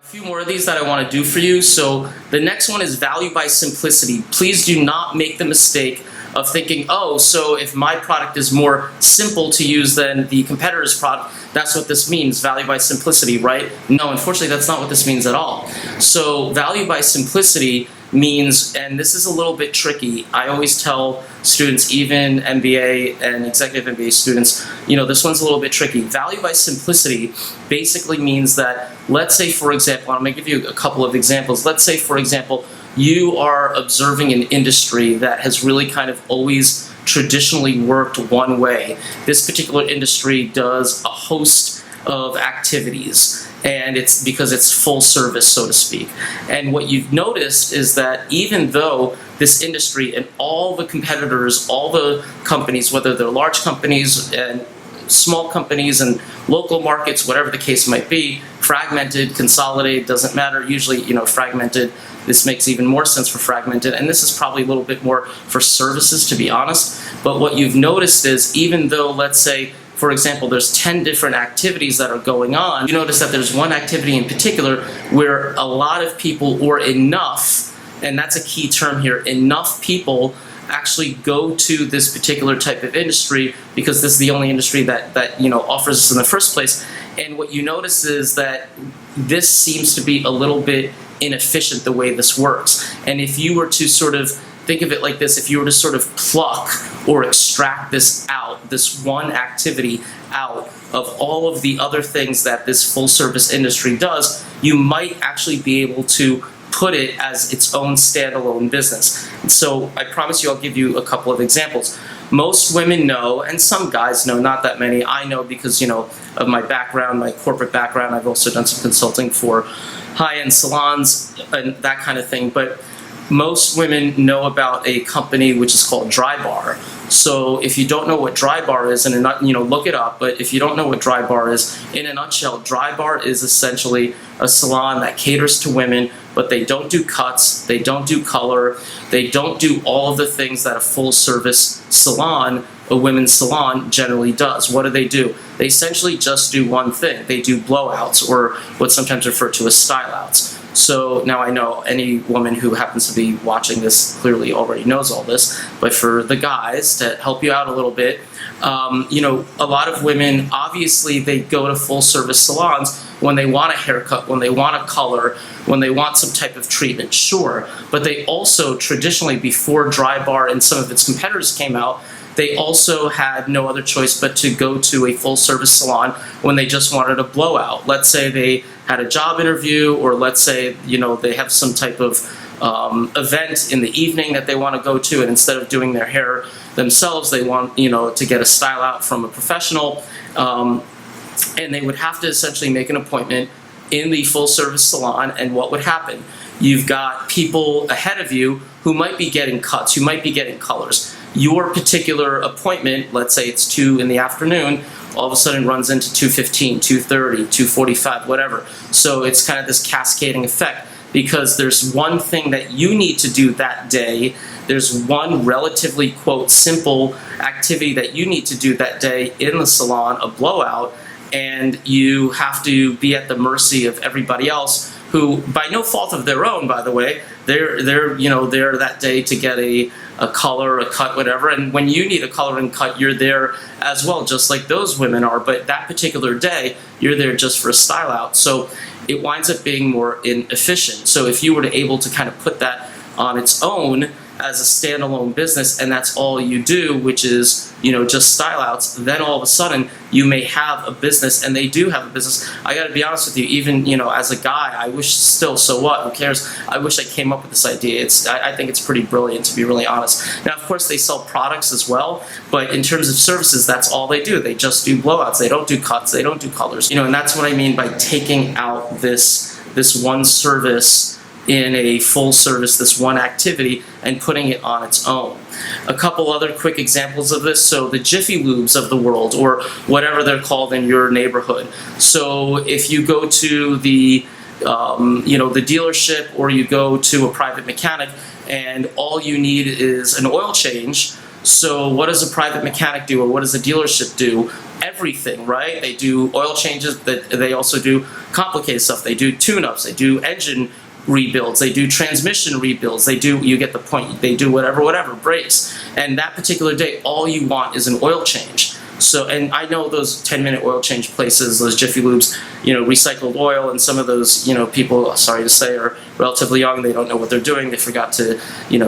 Few more of these that I want to do for you. So the next one is value by simplicity. Please do not make the mistake of thinking, oh, so if my product is more simple to use than the competitor's product, that's what this means, value by simplicity, right? No, unfortunately, that's not what this means at all. So value by simplicity means, and this is a little bit tricky, I always tell students, even MBA and executive MBA students, this one's a little bit tricky. Value by simplicity basically means that, let's say, for example, I'm going to give you a couple of examples. Let's say, for example, you are observing an industry that has really kind of always traditionally worked one way. This particular industry does a host of activities, and it's because it's full service, so to speak. And what you've noticed is that even though this industry and all the competitors, all the companies, whether they're large companies and small companies and local markets, whatever the case might be, fragmented, consolidated, doesn't matter. Usually, fragmented, this makes even more sense for fragmented, and this is probably a little bit more for services, to be honest. But what you've noticed is, even though, let's say, for example, there's 10 different activities that are going on, you notice that there's one activity in particular where a lot of people, or enough, and that's a key term here, enough people actually go to this particular type of industry because this is the only industry that offers this in the first place. And what you notice is that this seems to be a little bit inefficient the way this works. And if you were to sort of think of it like this, if you were to sort of pluck or extract this out, this one activity out of all of the other things that this full service industry does, you might actually be able to put it as its own standalone business. And so I promise you I'll give you a couple of examples. Most women know, and some guys know, not that many. I know because, of my background, my corporate background. I've also done some consulting for high-end salons and that kind of thing. But most women know about a company which is called Dry Bar. So if you don't know what Dry Bar is, and look it up, but if you don't know what Dry Bar is, in a nutshell, Dry Bar is essentially a salon that caters to women, but they don't do cuts, they don't do color, they don't do all of the things that a full service salon, a women's salon, generally does. What do? They essentially just do one thing. They do blowouts, or what's sometimes referred to as style outs. So now I know any woman who happens to be watching this clearly already knows all this, but for the guys, to help you out a little bit, a lot of women, obviously they go to full service salons when they want a haircut, when they want a color, when they want some type of treatment, sure. But they also traditionally, before Dry Bar and some of its competitors came out, they also had no other choice but to go to a full-service salon when they just wanted a blowout. Let's say they had a job interview, or let's say they have some type of event in the evening that they want to go to, and instead of doing their hair themselves, they want to get a style out from a professional, and they would have to essentially make an appointment in the full-service salon. And what would happen? You've got people ahead of you who might be getting cuts, who might be getting colors. Your particular appointment, let's say it's 2 in the afternoon, all of a sudden runs into 2:15, 2:30, 2:45, whatever. So it's kind of this cascading effect, because there's one thing that you need to do that day. There's one relatively, quote, simple activity that you need to do that day in the salon, a blowout, and you have to be at the mercy of everybody else who, by no fault of their own, by the way, they're there that day to get a color, a cut, whatever. And when you need a color and cut, you're there as well, just like those women are. But that particular day, you're there just for a style out. So it winds up being more inefficient. So if you were to able to kind of put that on its own as a standalone business, and that's all you do, which is just style outs, then all of a sudden you may have a business. And they do have a business. I got to be honest with you, even as a guy, I wish still, so what, who cares, I wish I came up with this idea. I think it's pretty brilliant, to be really honest. Now, of course, they sell products as well, but in terms of services, that's all they do. They just do blowouts. They don't do cuts, they don't do colors, and that's what I mean by taking out this one service in a full service, this one activity, and putting it on its own. A couple other quick examples of this. So the Jiffy Lubes of the world, or whatever they're called in your neighborhood. So if you go to the dealership, or you go to a private mechanic, and all you need is an oil change, So what does a private mechanic do, or what does a dealership do? Everything, right? They do oil changes, but they also do complicated stuff. They do tune-ups, they do engine rebuilds, they do transmission rebuilds, they do, you get the point, they do whatever, brakes. And that particular day, all you want is an oil change. So, and I know those 10-minute oil change places, those Jiffy Lubes, recycled oil, and some of those, people, sorry to say, are relatively young. They don't know what they're doing. They forgot to,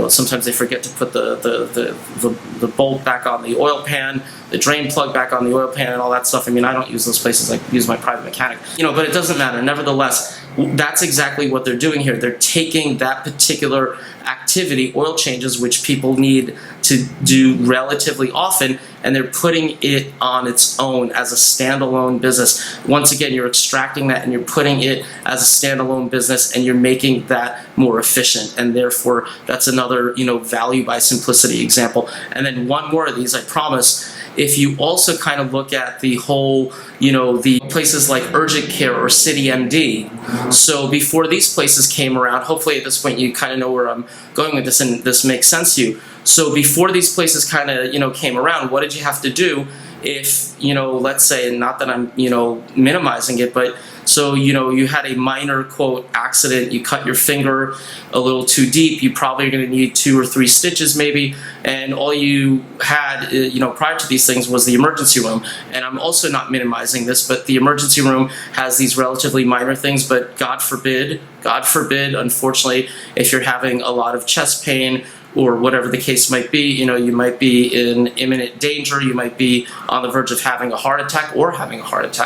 sometimes they forget to put the bolt back on the oil pan, the drain plug back on the oil pan, and all that stuff. I mean, I don't use those places. I use my private mechanic. But it doesn't matter. Nevertheless, that's exactly what they're doing here. They're taking that particular activity, oil changes, which people need to do relatively often, and they're putting it on its own as a standalone business. Once again, you're extracting that and you're putting it as a standalone business, and you're making that more efficient. And therefore, that's another, value by simplicity example. And then one more of these, I promise. If you also kind of look at the whole, the places like Urgent Care or City MD. So before these places came around, hopefully at this point you kind of know where I'm going with this and this makes sense to you. So before these places kind of, came around, what did you have to do if, let's say, not that I'm, minimizing it, but so, you had a minor, quote, accident, you cut your finger a little too deep, you probably are going to need 2 or 3 stitches maybe, and all you had, prior to these things was the emergency room. And I'm also not minimizing this, but the emergency room has these relatively minor things, but God forbid, unfortunately, if you're having a lot of chest pain, or whatever the case might be, you might be in imminent danger, you might be on the verge of having a heart attack,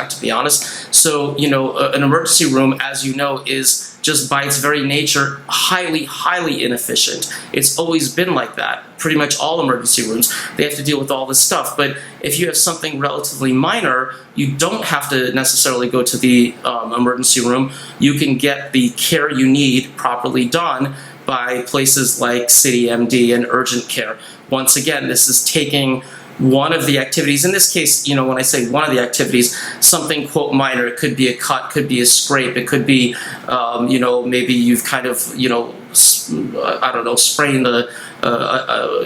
to be honest. So, an emergency room, as you know, is just by its very nature highly, highly inefficient. It's always been like that. Pretty much all emergency rooms, they have to deal with all this stuff. But if you have something relatively minor, you don't have to necessarily go to the emergency room. You can get the care you need properly done by places like City MD and Urgent Care. Once again, this is taking one of the activities. In this case, when I say one of the activities, something, quote, minor. It could be a cut, could be a scrape, it could be, maybe you've kind of, I don't know, sprained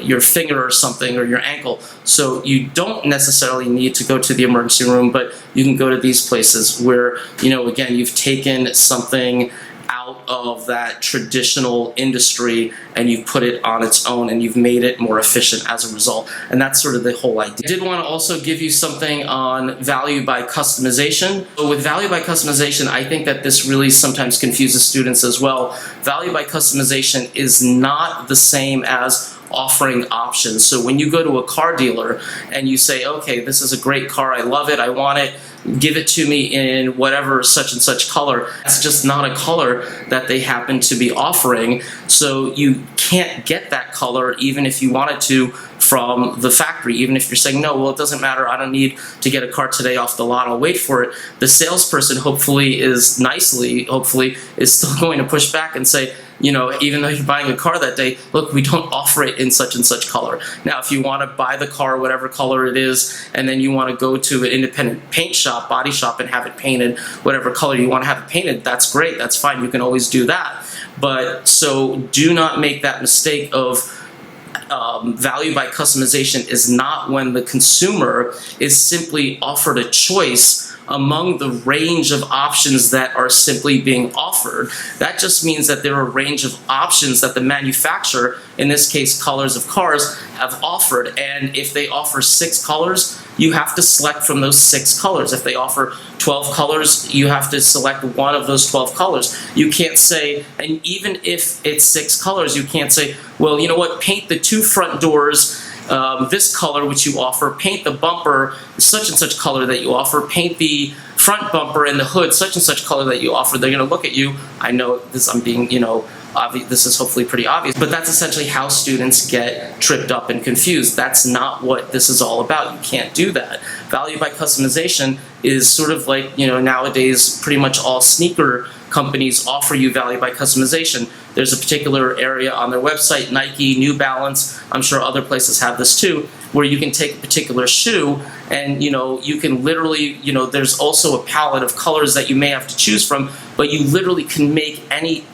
your finger or something, or your ankle. So you don't necessarily need to go to the emergency room, but you can go to these places where, again, you've taken something out of that traditional industry and you've put it on its own and you've made it more efficient as a result. And that's sort of the whole idea. I did want to also give you something on value by customization. So with value by customization, I think that this really sometimes confuses students as well. Value by customization is not the same as offering options. So when you go to a car dealer and you say, okay, this is a great car, I love it, I want it, give it to me in whatever such and such color. That's just not a color that they happen to be offering. So you can't get that color even if you wanted to from the factory. Even if you're saying, no, well, it doesn't matter, I don't need to get a car today off the lot, I'll wait for it. The salesperson hopefully is still going to push back and say, even though you're buying a car that day, look, we don't offer it in such and such color. Now, if you want to buy the car, whatever color it is, and then you want to go to an independent paint shop, body shop, and have it painted whatever color you want to have it painted, that's great, that's fine, you can always do that. But so do not make that mistake of value by customization is not when the consumer is simply offered a choice among the range of options that are simply being offered. That just means that there are a range of options that the manufacturer, in this case colors of cars, have offered. And if they offer 6 colors, you have to select from those 6 colors. If they offer 12 colors, you have to select one of those 12 colors. You can't say, and even if it's 6 colors, you can't say, well, you know what, paint the 2 front doors this color which you offer, paint the bumper such and such color that you offer, paint the front bumper and the hood such and such color that you offer. They're going to look at you. I know this, I'm being, obvious, this is hopefully pretty obvious, but that's essentially how students get tripped up and confused. That's not what this is all about. You can't do that. Value by customization is sort of like, nowadays pretty much all sneaker companies offer you value by customization. There's a particular area on their website, Nike, New Balance, I'm sure other places have this too, where you can take a particular shoe and you can literally, there's also a palette of colors that you may have to choose from, but you literally can make any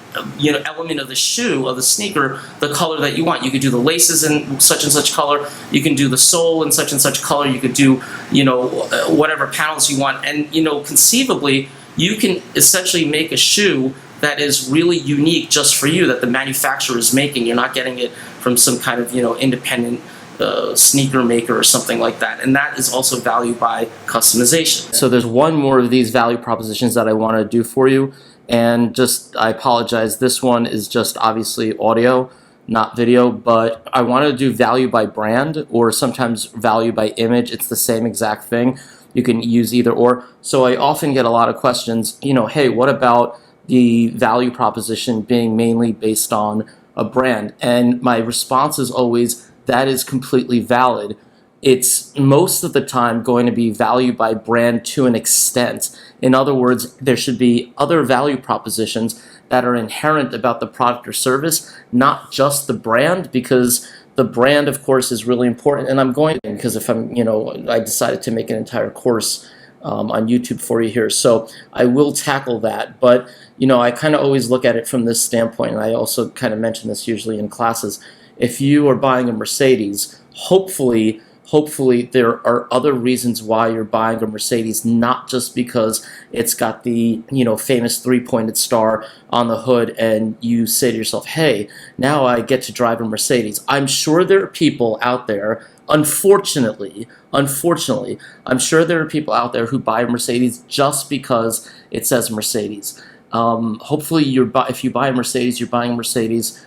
element of the shoe, of the sneaker, the color that you want. You could do the laces in such and such color, you can do the sole in such and such color, you could do whatever panels you want, and conceivably you can essentially make a shoe that is really unique just for you, that the manufacturer is making. You're not getting it from some kind of independent sneaker maker or something like that, and that is also value by customization. So there's one more of these value propositions that I want to do for you, and I apologize, this one is just obviously audio, not video, but I want to do value by brand or sometimes value by image. It's the same exact thing. You can use either or. So I often get a lot of questions, hey, what about the value proposition being mainly based on a brand? And my response is always, that is completely valid. It's most of the time going to be value by brand to an extent. In other words, there should be other value propositions that are inherent about the product or service, not just the brand, because the brand, of course, is really important. And I'm going to, because if I decided to make an entire course on YouTube for you here, so I will tackle that. But I kind of always look at it from this standpoint, and I also kind of mention this usually in classes. If you are buying a Mercedes, hopefully there are other reasons why you're buying a Mercedes, not just because it's got the famous three-pointed star on the hood and you say to yourself, hey, now I get to drive a Mercedes. I'm sure there are people out there, unfortunately, I'm sure there are people out there who buy a Mercedes just because it says Mercedes. Hopefully if you buy a Mercedes, you're buying a Mercedes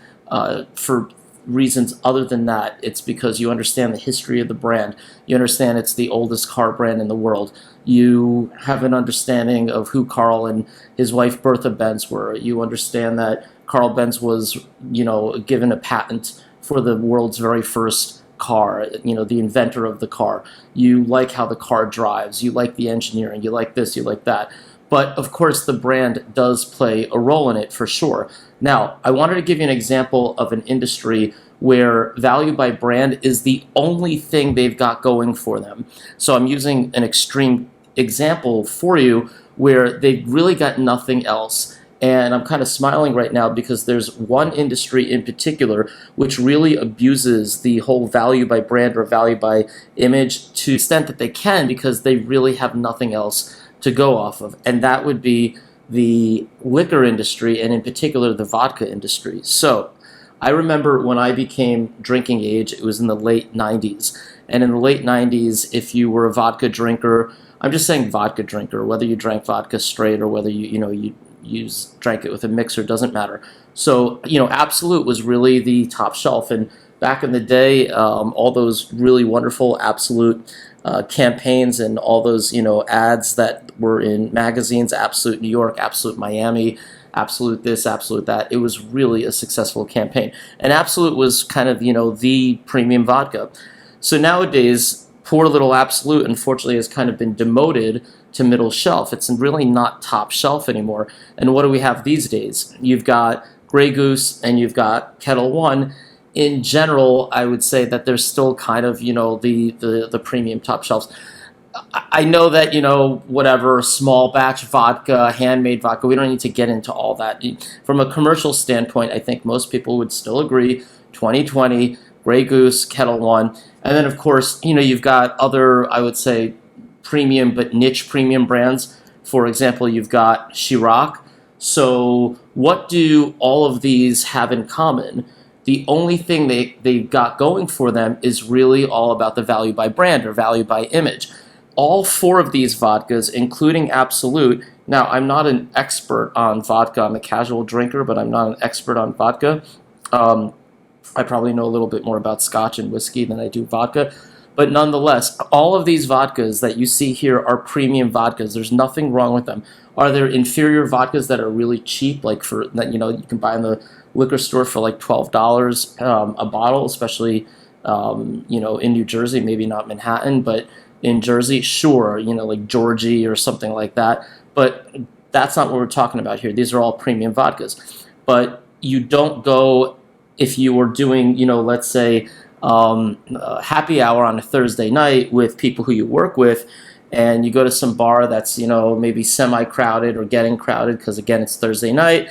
for reasons other than that. It's because you understand the history of the brand. You understand it's the oldest car brand in the world. You have an understanding of who Carl and his wife Bertha Benz were. You understand that Carl Benz was, given a patent for the world's very first car, the inventor of the car. You like how the car drives. You like the engineering. You like this, you like that. But of course, the brand does play a role in it for sure. Now, I wanted to give you an example of an industry where value by brand is the only thing they've got going for them. So I'm using an extreme example for you where they've really got nothing else. And I'm kind of smiling right now because there's one industry in particular which really abuses the whole value by brand or value by image to the extent that they can, because they really have nothing else to go off of, and that would be the liquor industry, and in particular the vodka industry. So I remember when I became drinking age, it was in the late 90s, and in the late 90s, if you were a vodka drinker, I'm just saying vodka drinker, whether you drank vodka straight or whether you drank it with a mixer, doesn't matter. So Absolut was really the top shelf, and back in the day, all those really wonderful Absolut campaigns and all those ads that were in magazines, Absolut New York, Absolut Miami, Absolut this, Absolut that, it was really a successful campaign. And Absolut was kind of the premium vodka. So nowadays, poor little Absolut unfortunately has kind of been demoted to middle shelf. It's really not top shelf anymore. And what do we have these days? You've got Grey Goose and you've got Kettle One. In general, I would say that there's still kind of, the premium top shelves. I know that, whatever, small batch vodka, handmade vodka, we don't need to get into all that. From a commercial standpoint, I think most people would still agree, 2020, Grey Goose, Kettle One. And then, of course, you've got other, I would say, premium but niche premium brands. For example, you've got Chirac. So what do all of these have in common? The only thing they've got going for them is really all about the value by brand or value by image. All four of these vodkas, including Absolut, now I'm not an expert on vodka, I'm a casual drinker, but I'm not an expert on vodka. I probably know a little bit more about scotch and whiskey than I do vodka. But nonetheless, all of these vodkas that you see here are premium vodkas. There's nothing wrong with them. Are there inferior vodkas that are really cheap, like that you can buy in the liquor store for like $12 a bottle, especially in New Jersey, maybe not Manhattan, but in Jersey, sure, like Georgie or something like that. But That's not what we're talking about here. These are all premium vodkas. But you don't go, if you were doing, let's say, happy hour on a Thursday night with people who you work with, and you go to some bar that's, maybe semi-crowded or getting crowded because, again, it's Thursday night,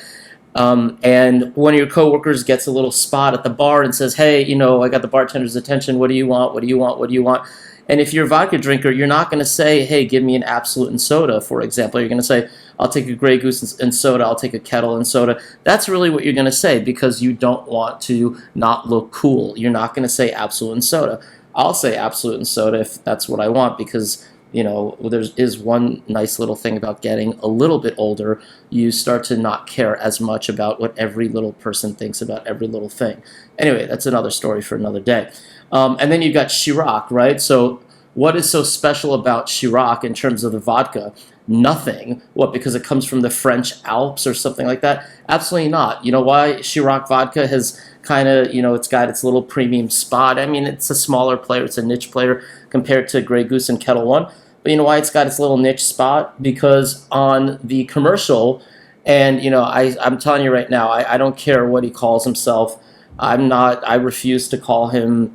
and one of your coworkers gets a little spot at the bar and says, hey, I got the bartender's attention. What do you want? What do you want? What do you want? And if you're a vodka drinker, you're not going to say, hey, give me an Absolute and soda, for example. You're going to say, I'll take a Grey Goose and soda. I'll take a Kettle and soda. That's really what you're going to say because you don't want to not look cool. You're not going to say Absolute and soda. I'll say Absolute and soda if that's what I want because, there is one nice little thing about getting a little bit older. You start to not care as much about what every little person thinks about every little thing. Anyway, that's another story for another day. And then you've got Shirak, right? So what is so special about Shirak in terms of the vodka? Nothing. What, because it comes from the French Alps or something like that? Absolutely not. You know why Shirak vodka has kind of, it's got its little premium spot? I mean, it's a smaller player. It's a niche player compared to Grey Goose and Kettle One. But you know why it's got its little niche spot? Because on the commercial, and, I'm telling you right now, I don't care what he calls himself. I refuse to call him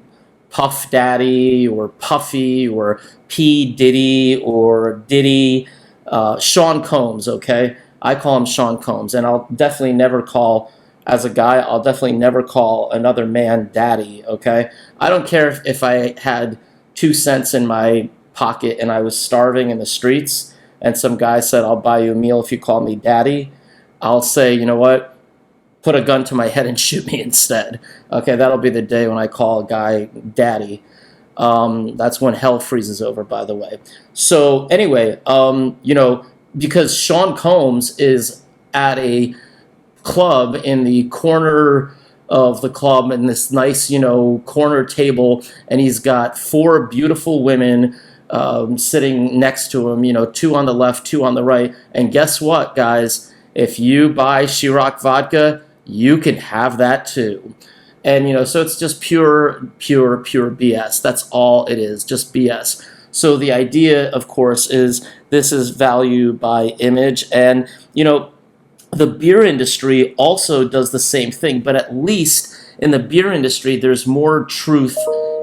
Puff Daddy or Puffy or P. Diddy or Diddy. Sean Combs, okay? I call him Sean Combs, and I'll definitely never call, as a guy, I'll definitely never call another man daddy, okay? I don't care if I had 2 cents in my pocket and I was starving in the streets and some guy said, I'll buy you a meal if you call me daddy. I'll say, you know what? Put a gun to my head and shoot me instead. Okay, that'll be the day when I call a guy daddy. That's when hell freezes over, by the way. So anyway, because Sean Combs is at a club in the corner of the club in this nice, corner table, and he's got 4 beautiful women sitting next to him, 2 on the left, 2 on the right. And guess what, guys? If you buy Shirak vodka, you can have that too. And, so it's just pure BS. That's all it is, just BS. So the idea, of course, is this is value by image. And, the beer industry also does the same thing. But at least in the beer industry, there's more truth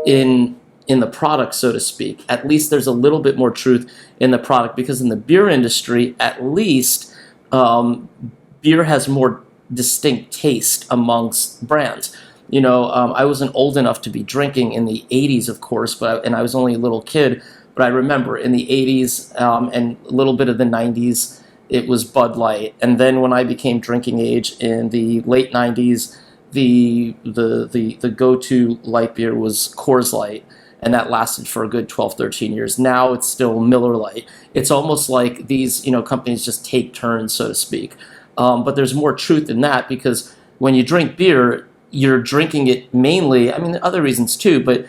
in the product, so to speak. At least there's a little bit more truth in the product. Because in the beer industry, at least, beer has more distinct taste amongst brands. I wasn't old enough to be drinking in the 80s, of course, and I was only a little kid. But I remember in the 80s and a little bit of the 90s, it was Bud Light. And then when I became drinking age in the late 90s, the go-to light beer was Coors Light. And that lasted for a good 12, 13 years. Now it's still Miller Lite. It's almost like these, companies just take turns, so to speak. But there's more truth in that because when you drink beer, you're drinking it mainly, I mean, there are other reasons too, but,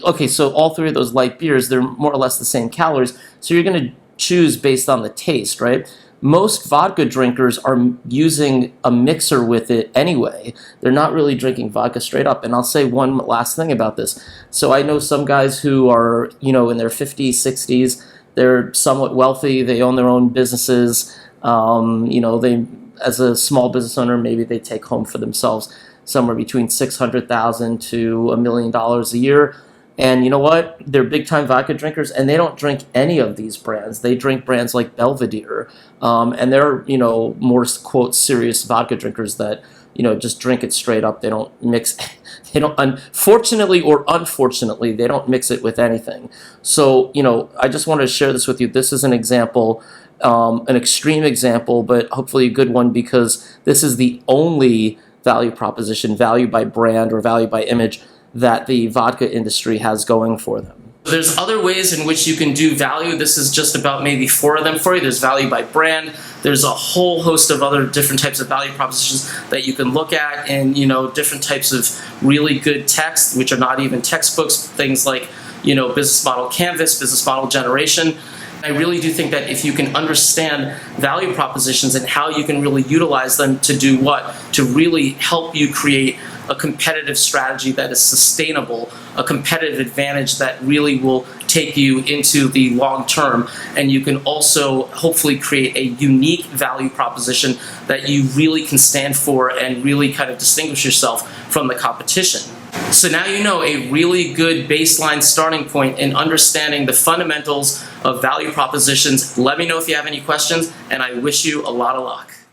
okay, so all 3 of those light beers, they're more or less the same calories, so you're going to choose based on the taste, right? Most vodka drinkers are using a mixer with it anyway. They're not really drinking vodka straight up. And I'll say one last thing about this. So I know some guys who are, in their 50s, 60s, they're somewhat wealthy, they own their own businesses, they, as a small business owner, maybe they take home for themselves somewhere between $600,000 to $1 million a year. And you know what? They're big-time vodka drinkers, and they don't drink any of these brands. They drink brands like Belvedere, and they're, more, quote, serious vodka drinkers that, just drink it straight up. They don't mix, unfortunately or unfortunately, they don't mix it with anything. So, I just wanted to share this with you. This is an example, an extreme example, but hopefully a good one because this is the only value proposition, value by brand or value by image, that the vodka industry has going for them. There's other ways in which you can do value. This is just about maybe 4 of them for you. There's value by brand. There's a whole host of other different types of value propositions that you can look at and, different types of really good text, which are not even textbooks, things like, business model canvas, business model generation. I really do think that if you can understand value propositions and how you can really utilize them to do what? To really help you create a competitive strategy that is sustainable, a competitive advantage that really will take you into the long term, and you can also hopefully create a unique value proposition that you really can stand for and really kind of distinguish yourself from the competition. So now you know a really good baseline starting point in understanding the fundamentals of value propositions. Let me know if you have any questions, and I wish you a lot of luck.